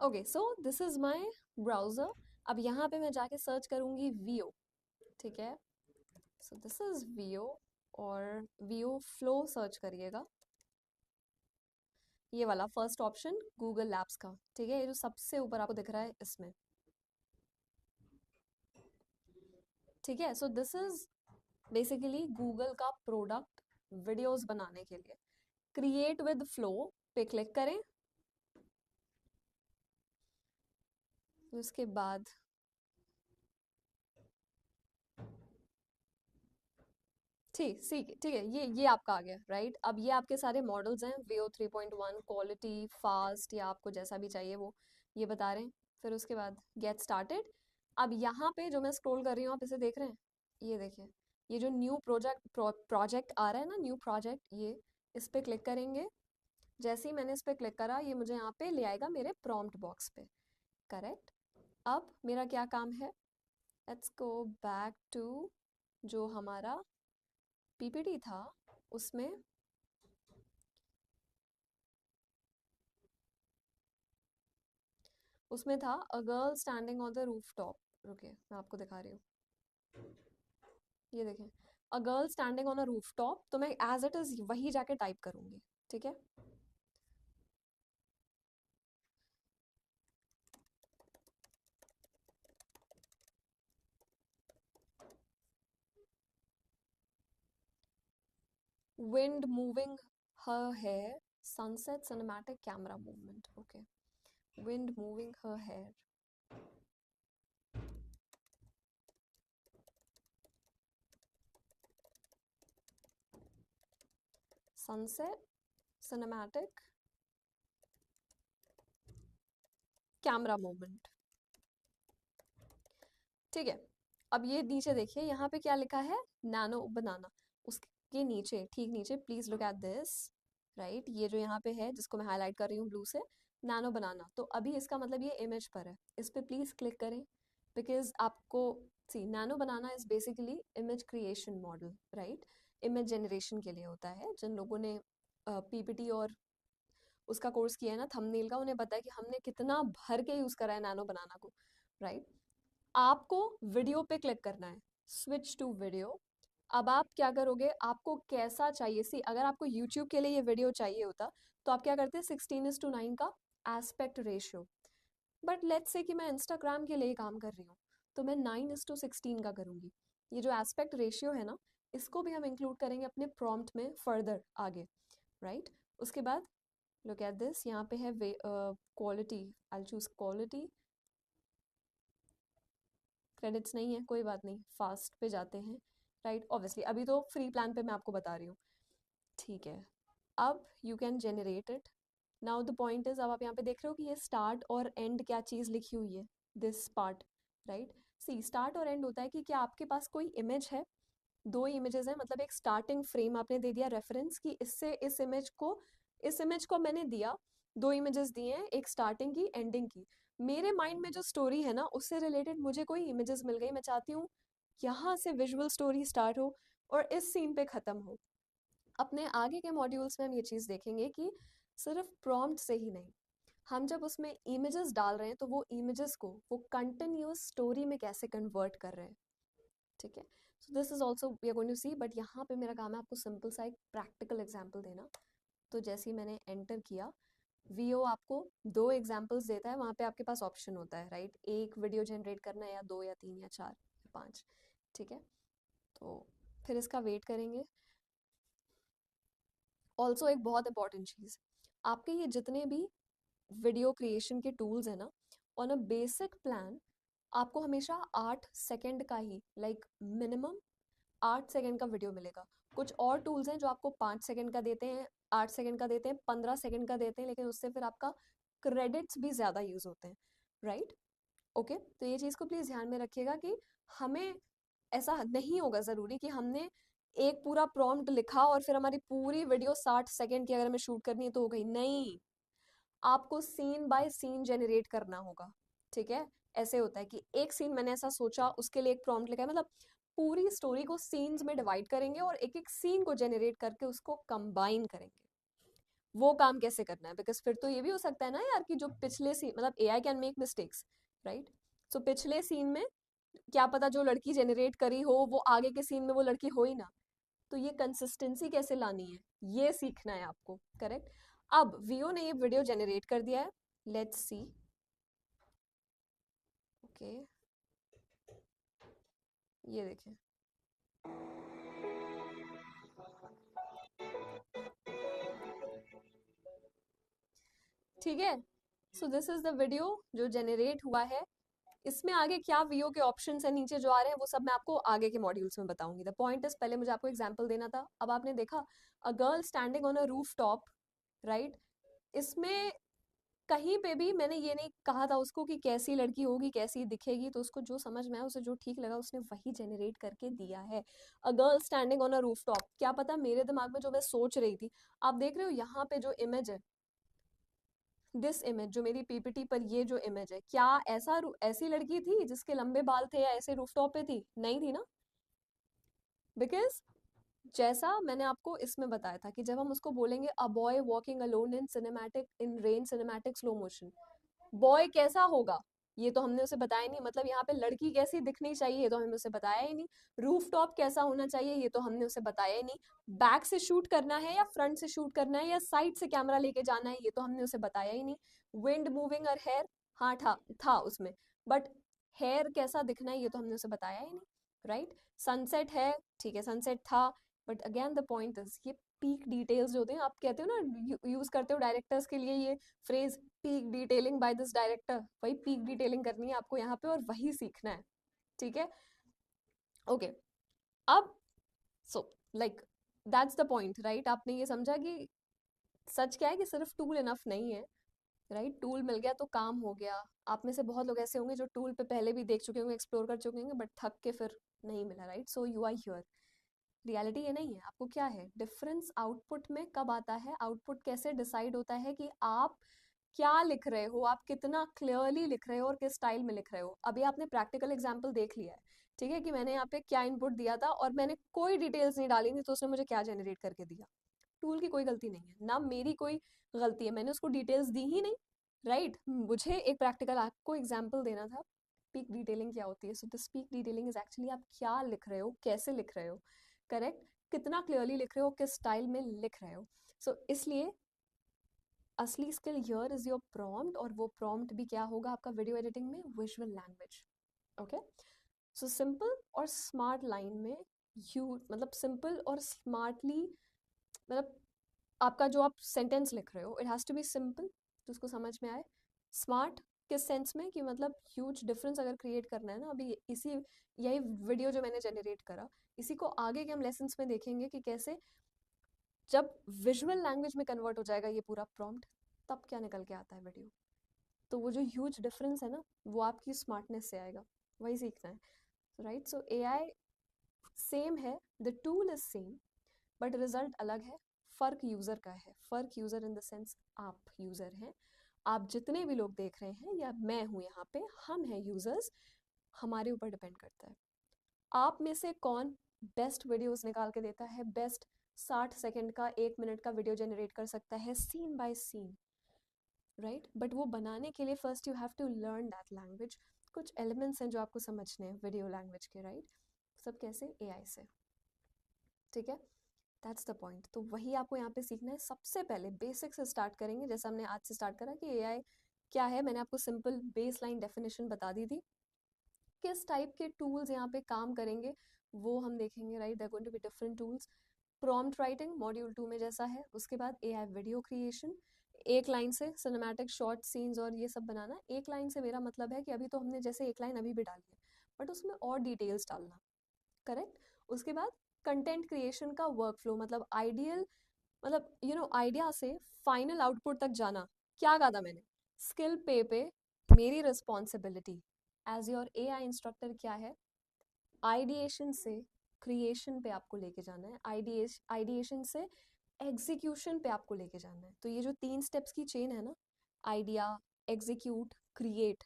Okay, so this is my browser. अब यहाँ पे मैं जाके सर्च करूँगी वीओ। ठीक है, सो दिस इज वीओ और वीओ फ्लो सर्च करिएगा। ये वाला फर्स्ट ऑप्शन गूगल लैब्स का। ठीक है, ये जो सबसे ऊपर आपको दिख रहा है इसमें। ठीक है, so this is basically Google का प्रोडक्ट वीडियोस बनाने के लिए। क्रिएट विद फ्लो पे क्लिक करें। उसके बाद ठीक है, ये आपका आ गया राइट। अब ये आपके सारे मॉडल्स हैं, वीओ 3.1 क्वालिटी फास्ट या आपको जैसा भी चाहिए वो ये बता रहे हैं। फिर उसके बाद गेट स्टार्टेड। अब यहाँ पे जो मैं स्क्रॉल कर रही हूँ आप इसे देख रहे हैं, ये देखिए। ये जो न्यू प्रोजेक्ट आ रहा है ना, न्यू प्रोजेक्ट, ये इस पे क्लिक करेंगे। जैसे ही मैंने इस पे क्लिक करा ये मुझे यहाँ पे ले आएगा मेरे प्रॉम्प्ट बॉक्स पे। करेक्ट। अब मेरा क्या काम है, लेट्स गो बैक टू जो हमारा पीपीटी था उसमें। उसमें था a girl standing on the roof top. रुकिए मैं आपको दिखा रही हूँ, ये देखें, a girl standing on a roof top. तो मैं एज इट इज वही जाके टाइप करूंगी। ठीक है, wind moving her hair, sunset cinematic camera movement. Okay, wind moving her hair, sunset cinematic camera movement. ठीक है, अब ये नीचे देखिए यहाँ पे क्या लिखा है, नैनो बनाना। उसके नीचे, ठीक नीचे, please look at this. Right, ये जो यहाँ पे है जिसको मैं हाईलाइट कर रही हूँ ब्लू से, नैनो बनाना। तो अभी इसका मतलब ये इमेज पर है, इस पे प्लीज क्लिक करें। बिकॉज आपको see Nano Banana is basically image creation model, right. Image generation के लिए होता है। जिन लोगों ने पीपीटी और उसका कोर्स किया है ना, थंबनेल का, उन्हें पता है कि हमने कितना भर के यूज करा है नैनो बनाना को, राइट। आपको वीडियो पे क्लिक करना है, स्विच टू वीडियो। अब आप क्या करोगे, आपको कैसा चाहिए, सी अगर आपको यूट्यूब के लिए ये वीडियो चाहिए होता तो आप क्या करते, 16:9 का aspect ratio. But let's say कि मैं इंस्टाग्राम के लिए काम कर रही हूँ, तो मैं 9:16 का करूँगी। ये जो एस्पेक्ट रेशियो है ना, इसको भी हम इंक्लूड करेंगे अपने प्रॉम्प्ट में फर्दर आगे, राइट। उसके बाद लुक एट दिस, यहाँ पे है quality, I choose quality. Credits नहीं है, कोई बात नहीं, फास्ट पे जाते हैं, राइट। ऑब्वियसली अभी तो फ्री प्लान पे मैं आपको बता रही हूँ। ठीक है, अब you can generate it. Now the point is, अब आप यहाँ पे देख रहे हो कि ये स्टार्ट और एंड क्या चीज़ लिखी हुई है, this part, right. C start और एंड होता है कि क्या आपके पास कोई इमेज है, दो इमेजेस हैं, मतलब एक स्टार्टिंग फ्रेम आपने दे दिया रेफरेंस की, इससे इस इमेज को मैंने दिया, दो इमेजेस दिए हैं, एक स्टार्टिंग की, एंडिंग की। मेरे माइंड में जो स्टोरी है ना, उससे रिलेटेड मुझे कोई इमेजेस मिल गई, मैं चाहती हूँ यहाँ से विजुअल स्टोरी स्टार्ट हो और इस सीन पे खत्म हो। अपने आगे के मॉड्यूल्स में हम ये चीज़ देखेंगे कि सिर्फ प्रॉम्प्ट से ही नहीं, हम जब उसमें इमेजेस डाल रहे हैं तो वो इमेजेस को वो कंटिन्यूअस स्टोरी में कैसे कन्वर्ट कर रहे हैं। ठीक है, so this is also we are going to see, but यहाँ पे मेरा काम है आपको सिंपल सा एक प्रैक्टिकल एग्जाम्पल देना। तो जैसे ही मैंने एंटर किया, वीओ आपको दो एग्जाम्पल्स देता है, वहाँ पे आपके पास ऑप्शन होता है, राइट। एक वीडियो जनरेट करना है, या दो या तीन या चार या पाँच। ठीक है, तो फिर इसका वेट करेंगे। ऑल्सो एक बहुत इंपॉर्टेंट चीज़, आपके ये जितने भी वीडियो क्रिएशन के टूल्स हैं ना, ऑन अ बेसिक प्लान आपको हमेशा 8 सेकेंड का ही, लाइक मिनिमम 8 सेकेंड का वीडियो मिलेगा। कुछ और टूल्स हैं जो आपको 5 सेकेंड का देते हैं, 8 सेकेंड का देते हैं, 15 सेकेंड का देते हैं, लेकिन उससे फिर आपका क्रेडिट्स भी ज़्यादा यूज़ होते हैं, राइट। ओके, तो ये चीज़ को प्लीज़ ध्यान में रखिएगा कि हमें ऐसा नहीं होगा ज़रूरी कि हमने एक पूरा प्रॉम्प्ट लिखा और फिर हमारी पूरी वीडियो 60 सेकेंड की अगर हमें शूट करनी है तो हो गई, नहीं। आपको सीन बाय सीन जनरेट करना होगा। ठीक है, ऐसे होता है कि एक सीन मैंने ऐसा सोचा, उसके लिए एक प्रॉम्प्ट लिखा है, मतलब पूरी स्टोरी को सीन्स में डिवाइड करेंगे और एक एक सीन को जनरेट करके उसको कंबाइन करेंगे। वो काम कैसे करना है, बिकॉज फिर तो ये भी हो सकता है ना यार कि जो पिछले सीन, मतलब AI can make mistakes, right? So पिछले सीन में क्या पता जो लड़की जेनरेट करी हो वो आगे के सीन में वो लड़की हो ही ना। तो ये कंसिस्टेंसी कैसे लानी है, ये सीखना है आपको, करेक्ट? अब वीओ ने ये वीडियो जेनरेट कर दिया है, लेट्स सी। ओके, ये देखें। ठीक है, so this is the video जो जेनरेट हुआ है। इसमें आगे क्या वीओ के ऑप्शंस है नीचे जो आ रहे हैं वो सब मैं आपको आगे के मॉड्यूल्स में बताऊंगी। द पॉइंट इज, पहले मुझे आपको एग्जांपल देना था। अब आपने देखा a girl standing on a roof top, right? इसमें कहीं पे भी मैंने ये नहीं कहा था उसको कि कैसी लड़की होगी, कैसी दिखेगी, तो उसको जो समझ में आया, उसे जो ठीक लगा, उसने वही जेनरेट करके दिया है। A girl standing on a roof top, क्या पता मेरे दिमाग में जो मैं सोच रही थी, आप देख रहे हो यहाँ पे जो इमेज है, दिस इमेज जो मेरी पीपीटी पर ये जो इमेज है, क्या ऐसी लड़की थी जिसके लंबे बाल थे या ऐसे रूफटॉप पे थी? नहीं थी ना। बिकॉज जैसा मैंने आपको इसमें बताया था कि जब हम उसको बोलेंगे a boy walking alone in cinematic in rain cinematic slow motion, boy कैसा होगा ये तो हमने उसे बताया नहीं, मतलब यहाँ पे लड़की कैसी दिखनी चाहिए ये तो हमने उसे बताया ही नहीं। रूफ टॉप कैसा होना चाहिए ये तो हमने उसे बताया ही नहीं। बैक से शूट करना है या फ्रंट से शूट करना है या साइड से कैमरा लेके जाना है ये तो हमने उसे बताया ही नहीं। विंड मूविंग और हेयर, हाँ था उसमें, बट हेयर कैसा दिखना है ये तो हमने उसे बताया ही नहीं, राइट? सनसेट है, ठीक है, सनसेट था, but again the point is ये पीक डिटेल्स जो होते हैं, आप कहते हो ना, यूज करते हो डायरेक्टर्स के लिए ये phrase, peak detailing by this director, वही पीक डिटेलिंग करनी है आपको यहाँ पे और वही सीखना है, ठीक है? ओके, अब so like that's the point, right? आपने ये समझा कि सच क्या है कि सिर्फ टूल इनफ नहीं है, राइट? टूल मिल गया तो काम हो गया। आप में से बहुत लोग ऐसे होंगे जो टूल पे पहले भी देख चुके होंगे, एक्सप्लोर कर चुके होंगे, बट थक के फिर नहीं मिला, right? So you are here. Reality ये नहीं है। आपको क्या है डिफरेंस आउटपुट में कब आता है, आउटपुट कैसे डिसाइड होता है कि आप क्या लिख रहे हो, आप कितना क्लियरली लिख रहे हो और किस स्टाइल में लिख रहे हो। अभी आपने प्रैक्टिकल एग्जाम्पल देख लिया है, ठीक है, कि मैंने यहाँ पे क्या इनपुट दिया था और मैंने कोई डिटेल्स नहीं डाली थी तो उसने मुझे क्या जनरेट करके दिया। टूल की कोई गलती नहीं है ना, मेरी कोई गलती है, मैंने उसको डिटेल्स दी ही नहीं, राइट? मुझे एक प्रैक्टिकल आपको एग्जाम्पल देना था। पीक डिटेलिंग क्या होती है? So this peak detailing is actually आप क्या लिख रहे हो, कैसे लिख रहे हो, करेक्ट? कितना क्लियरली लिख रहे हो, किस स्टाइल में लिख रहे हो। सो इसलिए असली skill here is your prompt, और वो प्रॉम्प्ट भी क्या होगा आपका वीडियो एडिटिंग में? Visual language. Okay, so simple और स्मार्ट लाइन में यू, मतलब सिंपल और स्मार्टली, मतलब आपका जो आप सेंटेंस लिख रहे हो it has to be simple तो उसको समझ में आए। स्मार्ट किस सेंस में कि मतलब ह्यूज डिफरेंस अगर क्रिएट करना है ना, अभी इसी यही वीडियो जो मैंने जनरेट करा, इसी को आगे के हम लेसन्स में देखेंगे कि कैसे जब विजुअल लैंग्वेज में कन्वर्ट हो जाएगा ये पूरा प्रॉम्प्ट, तब क्या निकल के आता है वीडियो। तो वो जो ह्यूज डिफरेंस है ना, वो आपकी स्मार्टनेस से आएगा, वही सीखना है, राइट? सो ए आई सेम है, the tool is same, but result अलग है। फर्क यूजर का है, फर्क यूजर इन द सेंस आप यूजर हैं, आप जितने भी लोग देख रहे हैं या मैं हूं यहाँ पे, हम हैं यूजर्स, हमारे ऊपर डिपेंड करता है आप में से कौन बेस्ट वीडियोस निकाल के देता है, बेस्ट 60 सेकंड का, 1 मिनट का वीडियो जनरेट कर सकता है scene by scene, right? But वो बनाने के लिए first you have to learn that language. कुछ एलिमेंट्स हैं जो आपको समझने हैं वीडियो लैंग्वेज के, राइट? सब कैसे? एआई से, ठीक है? That's the point. तो वही आपको यहाँ पे सीखना है। सबसे पहले बेसिक से स्टार्ट करेंगे, जैसे हमने आज से स्टार्ट करा कि एआई क्या है, मैंने आपको सिंपल बेस लाइन डेफिनेशन बता दी थी। किस टाइप के टूल्स यहाँ पे काम करेंगे वो हम देखेंगे, right? There going to be different tools. Prompt writing module 2 में जैसा है, उसके बाद एआई वीडियो क्रिएशन, एक लाइन से सिनेमैटिक शॉर्ट सीन्स और ये सब बनाना। एक लाइन से मेरा मतलब है कि अभी तो हमने जैसे एक लाइन अभी भी डाली है, बट उसमें और डिटेल्स डालना, करेक्ट? उसके बाद कंटेंट क्रिएशन का वर्कफ्लो, मतलब आइडियल, मतलब आइडिया से फाइनल आउटपुट तक जाना। क्या कहा था मैंने? स्किल पे मेरी responsibility as your AI instructor क्या है? आइडिएशन से क्रिएशन पे आपको लेके जाना है, आइडिएशन से एग्जीक्यूशन पे आपको लेके जाना है। तो ये जो 3 स्टेप्स की चेन है ना, आइडिया, एग्जीक्यूट, क्रिएट,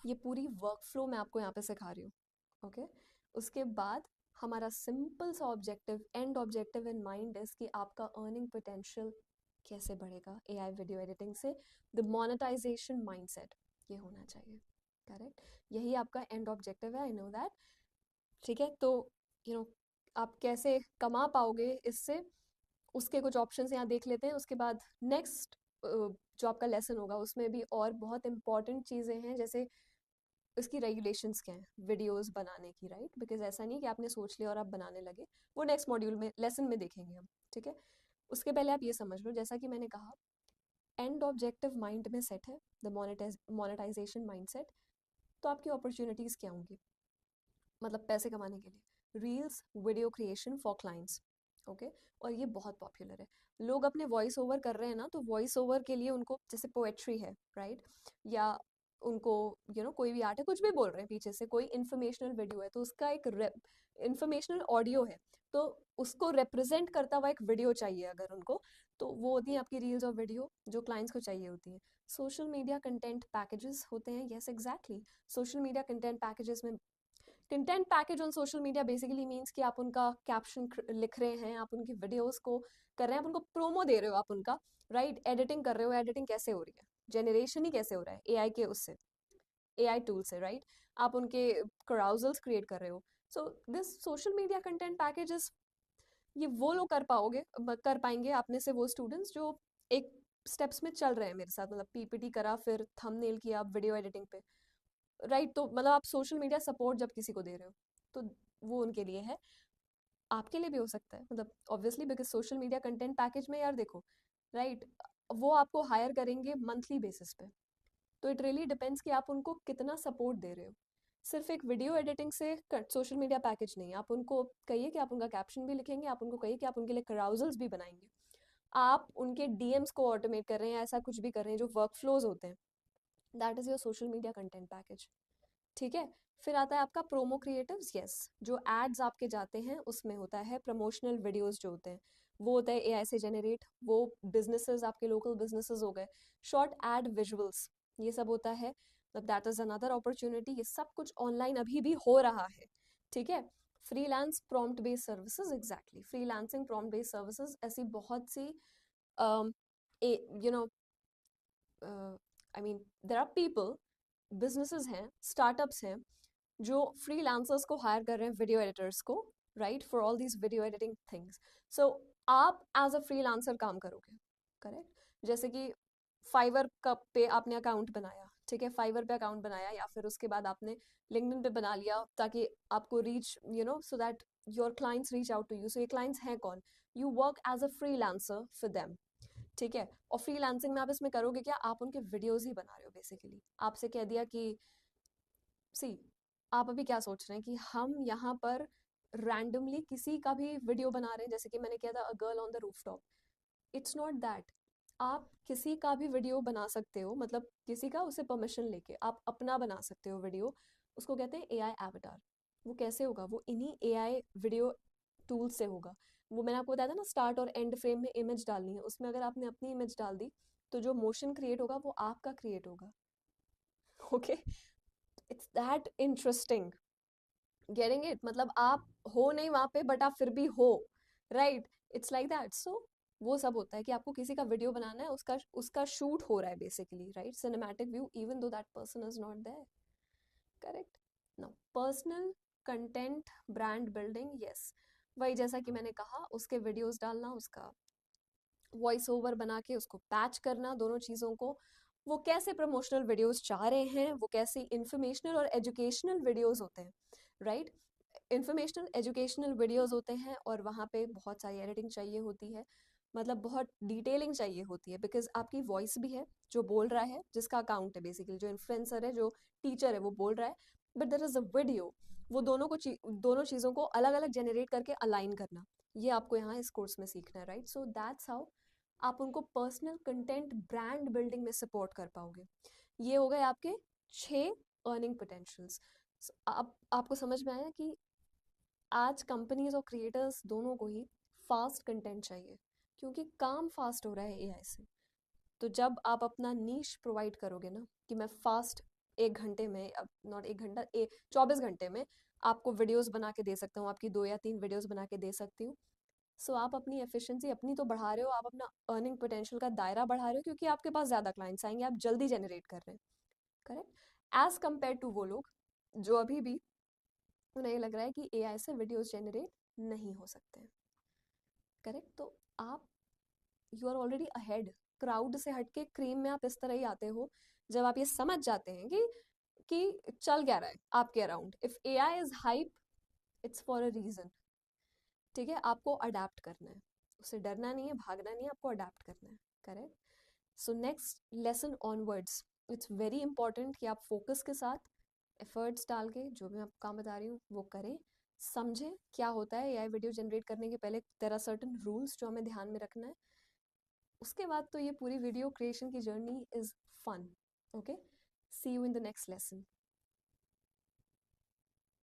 ये पूरी वर्कफ्लो मैं आपको यहाँ पे सिखा रही हूँ, ओके? उसके बाद हमारा सिंपल सा objective, and objective in mind is कि आपका अर्निंग पोटेंशियल कैसे बढ़ेगा एआई वीडियो एडिटिंग से, द मोनेटाइजेशन माइंडसेट, ये होना चाहिए। करेक्ट, यही आपका एंड ऑब्जेक्टिव है, आई नो दैट। ठीक है, तो यू नो आप कैसे कमा पाओगे इससे, उसके कुछ ऑप्शंस यहाँ देख लेते हैं। उसके बाद नेक्स्ट जो आपका लेसन होगा उसमें भी और बहुत इंपॉर्टेंट चीज़ें हैं, जैसे इसकी रेगुलेशंस क्या हैं वीडियोस बनाने की, राइट? बिकॉज ऐसा नहीं कि आपने सोच लिया और आप बनाने लगे, वो नेक्स्ट मॉड्यूल में लेसन में देखेंगे हम। ठीक है, उसके पहले आप ये समझ लो, जैसा कि मैंने कहा एंड ऑब्जेक्टिव माइंड में सेट है, द मोनेटाइजेशन माइंडसेट। तो आपकी अपॉर्चुनिटीज़ क्या होंगी, मतलब पैसे कमाने के लिए? Reels, video creation for clients, okay. और ये बहुत पॉपुलर है, लोग अपने वॉइस ओवर कर रहे हैं ना, तो वॉइस ओवर के लिए उनको, जैसे पोएट्री है, राइट, या उनको कोई भी आर्ट है, कुछ भी बोल रहे हैं पीछे से, कोई इन्फॉर्मेशनल वीडियो है तो उसका एक इन्फॉर्मेशनल ऑडियो है, तो उसको रिप्रेजेंट करता हुआ एक वीडियो चाहिए अगर उनको, तो वो होती है आपकी रील्स और वीडियो जो क्लाइंट्स को चाहिए होती है। सोशल मीडिया कंटेंट पैकेजेस होते हैं, yes exactly. Social media content packages में, content package on social media basically means कि आप उनका कैप्शन लिख रहे हैं, आप उनकी वीडियोस को कर रहे हैं, आप उनको प्रोमो दे रहे हो, आप उनका राइट एडिटिंग कर रहे हो। एडिटिंग कैसे हो रही है, जनरेशन ही कैसे हो रहा है एआई के उससे, एआई टूल से, राइट? आप उनके कराउजल्स क्रिएट कर रहे हो। So this social media content packages, ये वो लोग कर पाएंगे आप में से वो स्टूडेंट्स जो एक स्टेप्स में चल रहे हैं मेरे साथ, मतलब पीपीटी करा, फिर थंबनेल किया, वीडियो एडिटिंग पे, राइट? तो मतलब आप सोशल मीडिया सपोर्ट जब किसी को दे रहे हो, तो वो उनके लिए है। आपके लिए भी हो सकता है, मतलब obviously, because social media content package में यार देखो, राइट, वो आपको हायर करेंगे मंथली बेसिस पे, तो इट रियली डिपेंड्स कि आप उनको कितना सपोर्ट दे रहे हो। सिर्फ एक वीडियो एडिटिंग से सोशल मीडिया पैकेज नहीं, आप उनको कहिए कि आप उनका कैप्शन भी लिखेंगे, आप उनको कहिए कि आप उनके लिए कराउजल्स भी बनाएंगे, आप उनके डीएम्स को ऑटोमेट कर रहे हैं, ऐसा कुछ भी कर रहे हैं जो वर्क फ्लोज होते हैं, that is your social media content package. ठीक है, फिर आता है आपका प्रोमो क्रिएटिव्स, यस, जो एड्स आपके जाते हैं उसमें होता है प्रमोशनल वीडियोस जो होते हैं, वो होता है एआई से जनरेट, वो बिजनेसेस, आपके लोकल बिजनेसेस हो गए, शॉर्ट एड विजुअल्स, ये सब होता है, मतलब दैट इज अनदर अपॉर्चुनिटी। ये सब कुछ ऑनलाइन अभी भी हो रहा है। ठीक है, freelance prompt based services, exactly, freelancing prompt based services, ऐसी बहुत सी you know I mean there are people, businesses हैं, स्टार्टअप्स हैं, जो फ्रीलांसर्स को हायर कर रहे हैं, वीडियो एडिटर्स को, right, for all these video editing things. So आप एज अ फ्रीलांसर काम करोगे, करेक्ट? जैसे कि फाइवर का पे आपने अकाउंट बनाया, ठीक है, फाइवर पे अकाउंट बनाया, या फिर उसके बाद आपने लिंक्डइन पे बना लिया, ताकि आपको reach, so that your clients reach out to you. So ये क्लाइंट्स हैं कौन? You work as a freelancer for them. ठीक है, और फ्रीलांसिंग में आप इसमें करोगे क्या, आप उनके वीडियोस ही बना रहे हो बेसिकली। आपसे कह दिया कि सी, आप अभी क्या सोच रहे हैं कि हम यहाँ पर रैंडमली किसी का भी वीडियो बना रहे हैं, जैसे कि मैंने किया था a girl on the rooftop. It's not that. आप किसी का भी वीडियो बना सकते हो, मतलब किसी का, उसे परमिशन लेके आप अपना बना सकते हो वीडियो, उसको कहते हैं एआई एवटार। वो कैसे होगा, वो इन्हीं एआई वीडियो टूल से होगा। वो मैंने आपको बताया था ना, स्टार्ट और एंड फ्रेम में इमेज डालनी है, उसमें अगर आपने अपनी इमेज डाल दी, तो जो मोशन क्रिएट होगा वो आपका क्रिएट होगा। Okay, it's that interesting, getting it? मतलब आप हो नहीं वहां पे, बट आप फिर भी हो, right? It's like that. So वो सब होता है कि आपको किसी का वीडियो बनाना है, उसका उसका शूट हो रहा है basically, right, cinematic view, even though that person is not there. Correct. Now personal content brand building, yes, वही जैसा कि मैंने कहा, उसके वीडियोस डालना, उसका वॉइस ओवर बना के उसको पैच करना, दोनों चीज़ों को। वो कैसे प्रमोशनल वीडियोस चाह रहे हैं, वो कैसे इंफॉर्मेशनल और एजुकेशनल वीडियोस होते हैं, राइट? इंफॉर्मेशनल एजुकेशनल वीडियोस होते हैं, और वहाँ पे बहुत सारी एडिटिंग चाहिए होती है, मतलब बहुत डिटेलिंग चाहिए होती है, बिकॉज आपकी वॉइस भी है जो बोल रहा है, जिसका अकाउंट है बेसिकली, जो इन्फ्लुएंसर है, जो टीचर है, वो बोल रहा है, but there is a video. वो दोनों चीज़ों को अलग अलग जनरेट करके अलाइन करना, ये आपको यहाँ इस कोर्स में सीखना है, राइट? सो दैट्स हाउ आप उनको पर्सनल कंटेंट ब्रांड बिल्डिंग में सपोर्ट कर पाओगे। ये हो गए आपके 6 अर्निंग पोटेंशियल्स। आप आपको समझ में आया कि आज कंपनीज और क्रिएटर्स दोनों को ही फास्ट कंटेंट चाहिए, क्योंकि काम फास्ट हो रहा है एआई से। तो जब आप अपना नीश प्रोवाइड करोगे ना, कि मैं फास्ट 1 घंटे में, अब नॉट 1 घंटा, 24 घंटे में आपको वीडियोस बना के दे सकता हूँ, आपकी 2 या 3 वीडियोस बना के दे सकती हूँ, सो आप अपनी एफिशिएंसी अपनी तो बढ़ा रहे हो, आप अपना अर्निंग पोटेंशियल का दायरा बढ़ा रहे हो, क्योंकि आपके पास ज़्यादा क्लाइंट्स आएंगे, आप जल्दी जनरेट कर रहे हैं, करेक्ट, एज कम्पेयर टू वो लोग जो अभी भी उन्हें ये लग रहा है कि एआई से वीडियोस जनरेट नहीं हो सकते हैं, करेक्ट। तो आप, you are already ahead, crowd से हटके क्रीम में आप इस तरह ही आते हो जब आप ये समझ जाते हैं कि चल क्या रहा है आपके around. If AI is hype, it's for a reason, ठीक है। आपको अडेप्ट करना है, उससे डरना नहीं है, भागना नहीं है, आपको अडेप्ट करना है, correct. So next lesson onwards, it's very important कि आप फोकस के साथ एफर्ट्स डाल के जो भी मैं आपको काम बता रही हूँ वो करें, समझें क्या होता है एआई वीडियो जनरेट करने के पहले देयर आर सर्टेन रूल्स जो हमें ध्यान में रखना है। उसके बाद तो ये पूरी वीडियो क्रिएशन की journey is fun. Okay, see you in the next lesson.